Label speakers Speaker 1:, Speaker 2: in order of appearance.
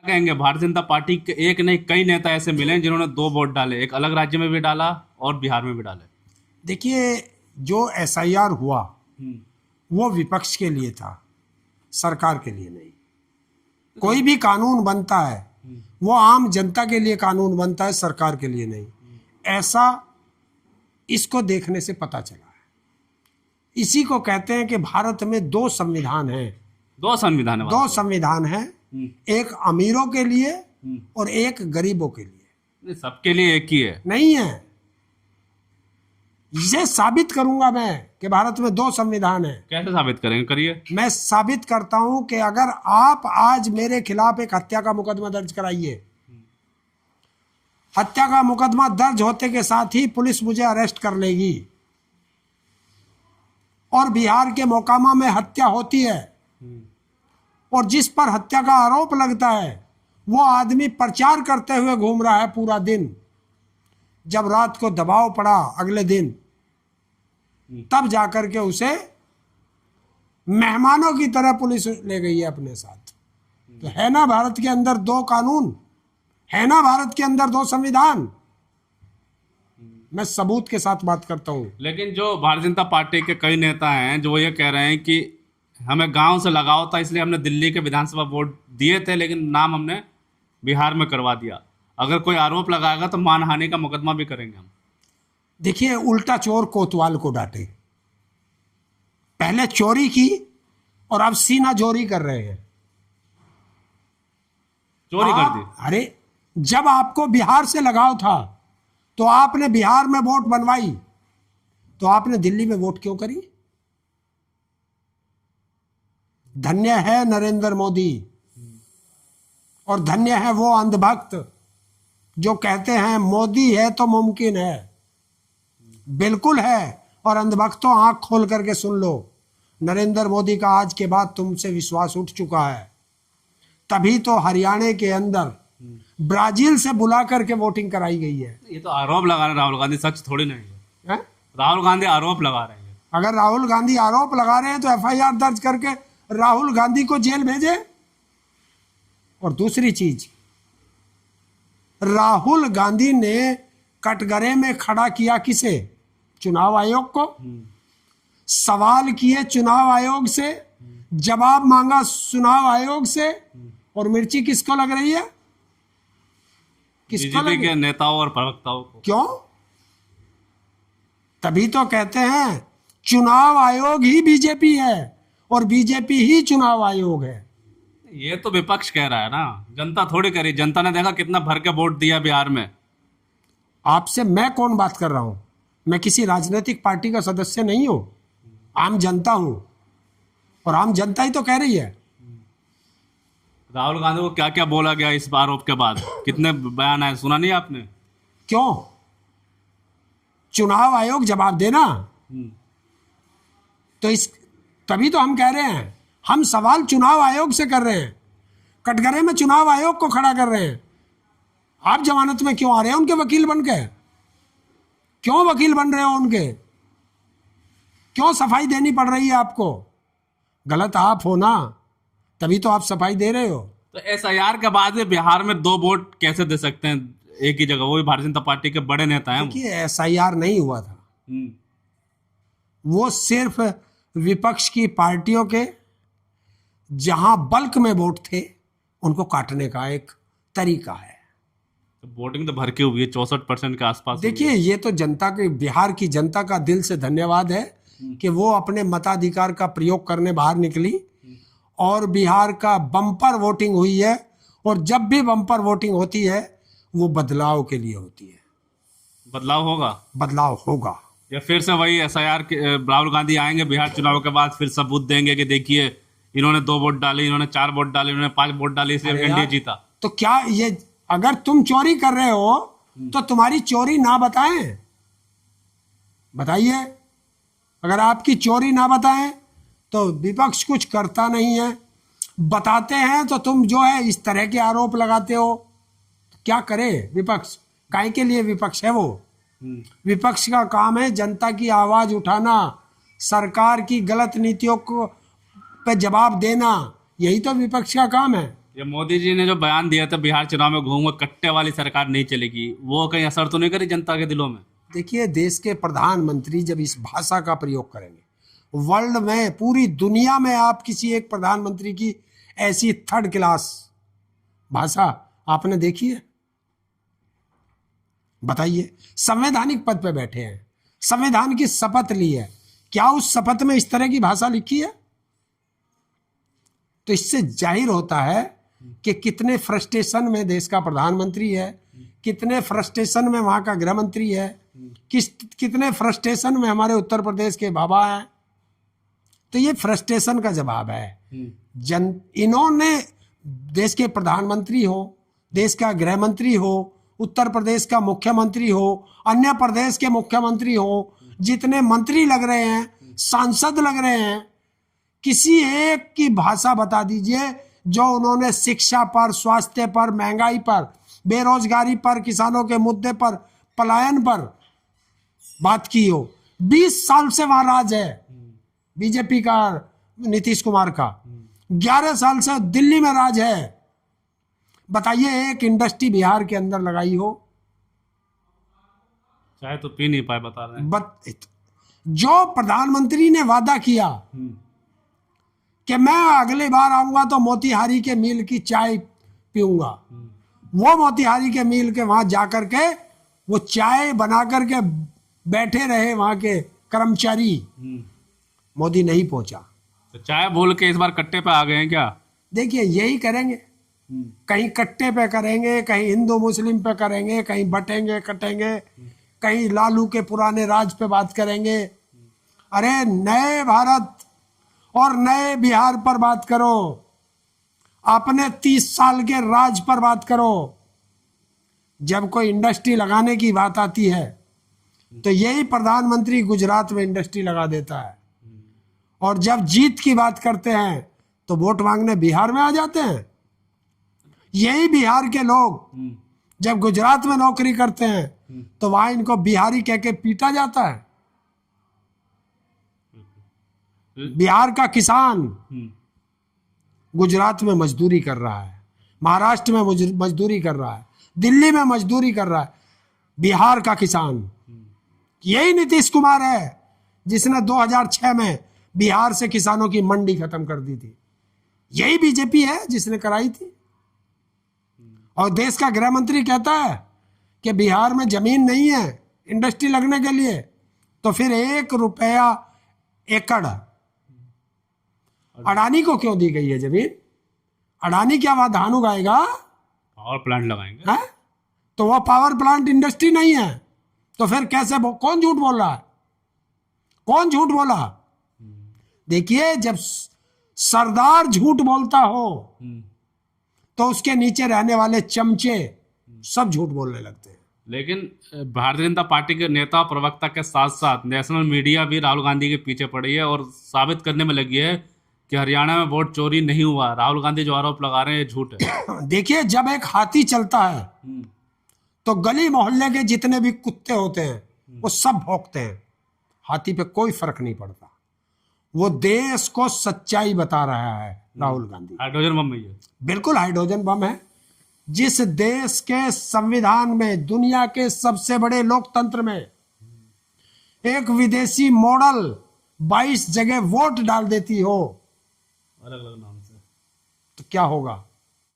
Speaker 1: कहेंगे भारतीय जनता पार्टी के एक नहीं कई नेता ऐसे मिले हैं जिन्होंने दो वोट डाले, एक अलग राज्य में भी डाला और बिहार में भी डाले।
Speaker 2: देखिए, जो एसआईआर हुआ
Speaker 1: हम्म,
Speaker 2: वो विपक्ष के लिए था, सरकार के लिए नहीं। कोई भी कानून बनता है वो आम जनता के लिए कानून बनता है, सरकार के लिए नहीं। ऐसा इसको देखने से पता चला है। इसी को कहते हैं कि भारत में दो संविधान हैं।
Speaker 1: दो संविधान है
Speaker 2: दो संविधान है, एक अमीरों के लिए
Speaker 1: हम्म।
Speaker 2: और एक गरीबों के लिए।
Speaker 1: नहीं, सबके लिए एक ही है।
Speaker 2: नहीं है, इसे साबित करूंगा मैं कि भारत में दो संविधान है।
Speaker 1: कैसे साबित करेंगे, करिए।
Speaker 2: मैं साबित करता हूं कि अगर आप आज मेरे खिलाफ एक हत्या का मुकदमा दर्ज कराइए, हत्या का मुकदमा दर्ज होते के साथ ही पुलिस मुझे अरेस्ट कर लेगी और बिहार के मोकामा में हत्या होती है और जिस पर हत्या का आरोप लगता है वो आदमी प्रचार करते हुए घूम रहा है पूरा दिन। जब रात को दबाव पड़ा अगले दिन, तब जाकर के उसे मेहमानों की तरह पुलिस ले गई है अपने साथ। तो है ना भारत के अंदर दो कानून, है ना भारत के अंदर दो संविधान। मैं सबूत के साथ बात करता हूं।
Speaker 1: लेकिन जो भारतीय जनता पार्टी के कई नेता हैं जो ये कह रहे हैं कि हमें गांव से लगाव था इसलिए हमने दिल्ली के विधानसभा वोट दिए थे, लेकिन नाम हमने बिहार में करवा दिया। अगर कोई आरोप लगाएगा तो मानहानि का मुकदमा भी करेंगे हम।
Speaker 2: देखिए, उल्टा चोर कोतवाल को डांटे। पहले चोरी की और अब सीना जोरी कर रहे हैं।
Speaker 1: चोरी कर दी।
Speaker 2: अरे, जब आपको बिहार से लगाव था तो आपने बिहार में वोट बनवाई, तो आपने दिल्ली में वोट क्यों करी? धन्य है नरेंद्र मोदी और धन्य है वो अंधभक्त जो कहते हैं मोदी है तो मुमकिन है। बिल्कुल है। और अंधभक्तों, आंख खोल करके सुन लो, नरेंद्र मोदी का आज के बाद तुमसे विश्वास उठ चुका है। तभी तो हरियाणा के अंदर ब्राजील से बुला करके वोटिंग कराई गई है।
Speaker 1: ये तो आरोप लगा रहे हैं राहुल गांधी, सच थोड़ी नहीं है।
Speaker 2: है?
Speaker 1: राहुल गांधी आरोप लगा रहे हैं।
Speaker 2: अगर राहुल गांधी आरोप लगा रहे हैं तो एफआईआर दर्ज करके राहुल गांधी को जेल भेजे। और दूसरी चीज, राहुल गांधी ने कटघरे में खड़ा किया किसे? चुनाव आयोग को। सवाल किए चुनाव आयोग से, जवाब मांगा चुनाव आयोग से, और मिर्ची किसको लग रही है? किसको लग
Speaker 1: बीजेपी
Speaker 2: रही
Speaker 1: के
Speaker 2: है?
Speaker 1: नेताओं और प्रवक्ताओं को।
Speaker 2: क्यों? तभी तो कहते हैं चुनाव आयोग ही बीजेपी है और बीजेपी ही चुनाव आयोग है।
Speaker 1: ये तो विपक्ष कह रहा है ना, जनता थोड़ी करी। जनता ने देखा कितना भर के वोट दिया बिहार में।
Speaker 2: आपसे मैं कौन बात कर रहा हूं? मैं किसी राजनीतिक पार्टी का सदस्य नहीं हूं, आम जनता हूं और आम जनता ही तो कह रही है।
Speaker 1: राहुल गांधी को क्या क्या बोला गया इस आरोप के बाद? कितने बयान आए, सुना नहीं आपने?
Speaker 2: क्यों? चुनाव आयोग जवाब देना। तो इस तभी तो हम कह रहे हैं, हम सवाल चुनाव आयोग से कर रहे हैं, कटघरे में चुनाव आयोग को खड़ा कर रहे हैं। आप जमानत में क्यों आ रहे हैं उनके वकील बन के? क्यों वकील बन रहे हो उनके? क्यों सफाई देनी पड़ रही है आपको? गलत आप हो ना, तभी तो आप सफाई दे रहे हो।
Speaker 1: तो एसआईआर के बाद में बिहार में दो वोट कैसे दे सकते हैं एक ही जगह? वो भी भारतीय जनता पार्टी के बड़े नेता हैं।
Speaker 2: देखिए, एसआईआर नहीं हुआ था, वो सिर्फ विपक्ष की पार्टियों के जहां बल्क में वोट थे उनको काटने का एक तरीका है।
Speaker 1: तो वोटिंग तो भर के हुई है, 64% के आसपास।
Speaker 2: देखिए, ये तो जनता के, बिहार की जनता का दिल से धन्यवाद है कि वो अपने मताधिकार का प्रयोग करने बाहर निकली और बिहार का बम्पर वोटिंग हुई है। और जब भी बम्पर वोटिंग होती है वो बदलाव के लिए होती है।
Speaker 1: बदलाव होगा?
Speaker 2: बदलाव होगा।
Speaker 1: या फिर से वही एसआईआर के राहुल गांधी आएंगे बिहार चुनाव के बाद, फिर सबूत देंगे कि देखिए इन्होंने 2 वोट डाले, इन्होंने 4 वोट डाले, इन्होंने 5 वोट डाले, इसलिए एनडीए जीता।
Speaker 2: तो क्या ये, अगर तुम चोरी कर रहे हो तो तुम्हारी चोरी ना बताएं? बताइए। अगर आपकी चोरी ना बताएं तो विपक्ष कुछ करता नहीं है, बताते हैं तो तुम जो है इस तरह के आरोप लगाते हो। तो क्या करे विपक्ष? काहे के लिए विपक्ष है वो? विपक्ष का काम है जनता की आवाज उठाना, सरकार की गलत नीतियों को पे जवाब देना। यही तो विपक्ष का काम है।
Speaker 1: ये मोदी जी ने जो बयान दिया था बिहार चुनाव में घूमकर कट्टे वाली सरकार नहीं चलेगी, वो कहीं असर तो नहीं करी जनता के दिलों में?
Speaker 2: देखिए, देश के प्रधानमंत्री जब इस भाषा का प्रयोग करेंगे, वर्ल्ड में, पूरी दुनिया में आप किसी एक प्रधानमंत्री की ऐसी थर्ड क्लास भाषा आपने देखी है? बताइए। संवैधानिक पद पे बैठे हैं, संविधान की शपथ ली है, क्या उस शपथ में इस तरह की भाषा लिखी है? तो इससे जाहिर होता है कि कितने फ्रस्ट्रेशन में देश का प्रधानमंत्री है, कितने फ्रस्ट्रेशन में वहां का गृह मंत्री है, कितने फ्रस्ट्रेशन में हमारे उत्तर प्रदेश के बाबा हैं। तो ये फ्रस्ट्रेशन का जवाब है। इन्होंने देश के प्रधानमंत्री हो, देश का गृह मंत्री हो, उत्तर प्रदेश का मुख्यमंत्री हो, अन्य प्रदेश के मुख्यमंत्री हो, जितने मंत्री लग रहे हैं, सांसद लग रहे हैं, किसी एक की भाषा बता दीजिए जो उन्होंने शिक्षा पर, स्वास्थ्य पर, महंगाई पर, बेरोजगारी पर, किसानों के मुद्दे पर, पलायन पर बात की हो। 20 साल से वहां राज है बीजेपी का, नीतीश कुमार का। 11 साल से दिल्ली में राज है। बताइए, एक इंडस्ट्री बिहार के अंदर लगाई हो?
Speaker 1: चाहे तो पी नहीं पाए, बता रहे हैं।
Speaker 2: जो प्रधानमंत्री ने वादा किया कि मैं अगली बार आऊंगा तो मोतिहारी के मिल की चाय पीऊंगा, वो मोतिहारी के मिल के वहां जाकर के वो चाय बना करके बैठे रहे वहां के कर्मचारी, मोदी नहीं पहुंचा।
Speaker 1: तो चाय बोल के इस बार कट्टे पे आ गए हैं क्या?
Speaker 2: देखिए, यही करेंगे, कहीं कट्टे पे करेंगे, कहीं हिंदू मुस्लिम पे करेंगे, कहीं बटेंगे कटेंगे, कहीं लालू के पुराने राज पे बात करेंगे। अरे नए भारत और नए बिहार पर बात करो, अपने 30 साल के राज पर बात करो। जब कोई इंडस्ट्री लगाने की बात आती है तो यही प्रधानमंत्री गुजरात में इंडस्ट्री लगा देता है, और जब जीत की बात करते हैं तो वोट मांगने बिहार में आ जाते हैं। यही बिहार के लोग जब गुजरात में नौकरी करते हैं तो वहां इनको बिहारी कह के पीटा जाता है। बिहार का किसान गुजरात में मजदूरी कर रहा है, महाराष्ट्र में मजदूरी कर रहा है, दिल्ली में मजदूरी कर रहा है। बिहार का किसान, यही नीतीश कुमार है जिसने 2006 में बिहार से किसानों की मंडी खत्म कर दी थी। यही बीजेपी है जिसने कराई थी। और देश का गृह मंत्री कहता है कि बिहार में जमीन नहीं है इंडस्ट्री लगने के लिए, तो फिर 1 रुपया एकड़ अडानी को क्यों दी गई है जमीन? अडानी क्या वहां धान उगाएगा?
Speaker 1: पावर प्लांट लगाएंगे
Speaker 2: है? तो वो पावर प्लांट इंडस्ट्री नहीं है, तो फिर कैसे? कौन झूठ बोल रहा है? कौन झूठ बोला? देखिए, जब सरदार झूठ बोलता हो तो उसके नीचे रहने वाले चमचे सब झूठ बोलने लगते हैं।
Speaker 1: लेकिन भारतीय जनता पार्टी के नेता और प्रवक्ता के साथ साथ नेशनल मीडिया भी राहुल गांधी के पीछे पड़ी है और साबित करने में लगी है कि हरियाणा में वोट चोरी नहीं हुआ। राहुल गांधी जो आरोप लगा रहे हैं ये झूठ है।
Speaker 2: देखिए, जब एक हाथी चलता है तो गली मोहल्ले के जितने भी कुत्ते होते हैं वो सब भौंकते हैं, हाथी पे कोई फर्क नहीं पड़ता। वो देश को सच्चाई बता रहा है राहुल गांधी।
Speaker 1: हाइड्रोजन बम है ये,
Speaker 2: बिल्कुल हाइड्रोजन बम है। जिस देश के संविधान में, दुनिया के सबसे बड़े लोकतंत्र में, एक विदेशी मॉडल 22 जगह वोट डाल देती हो
Speaker 1: अलग अलग नाम से,
Speaker 2: तो क्या होगा?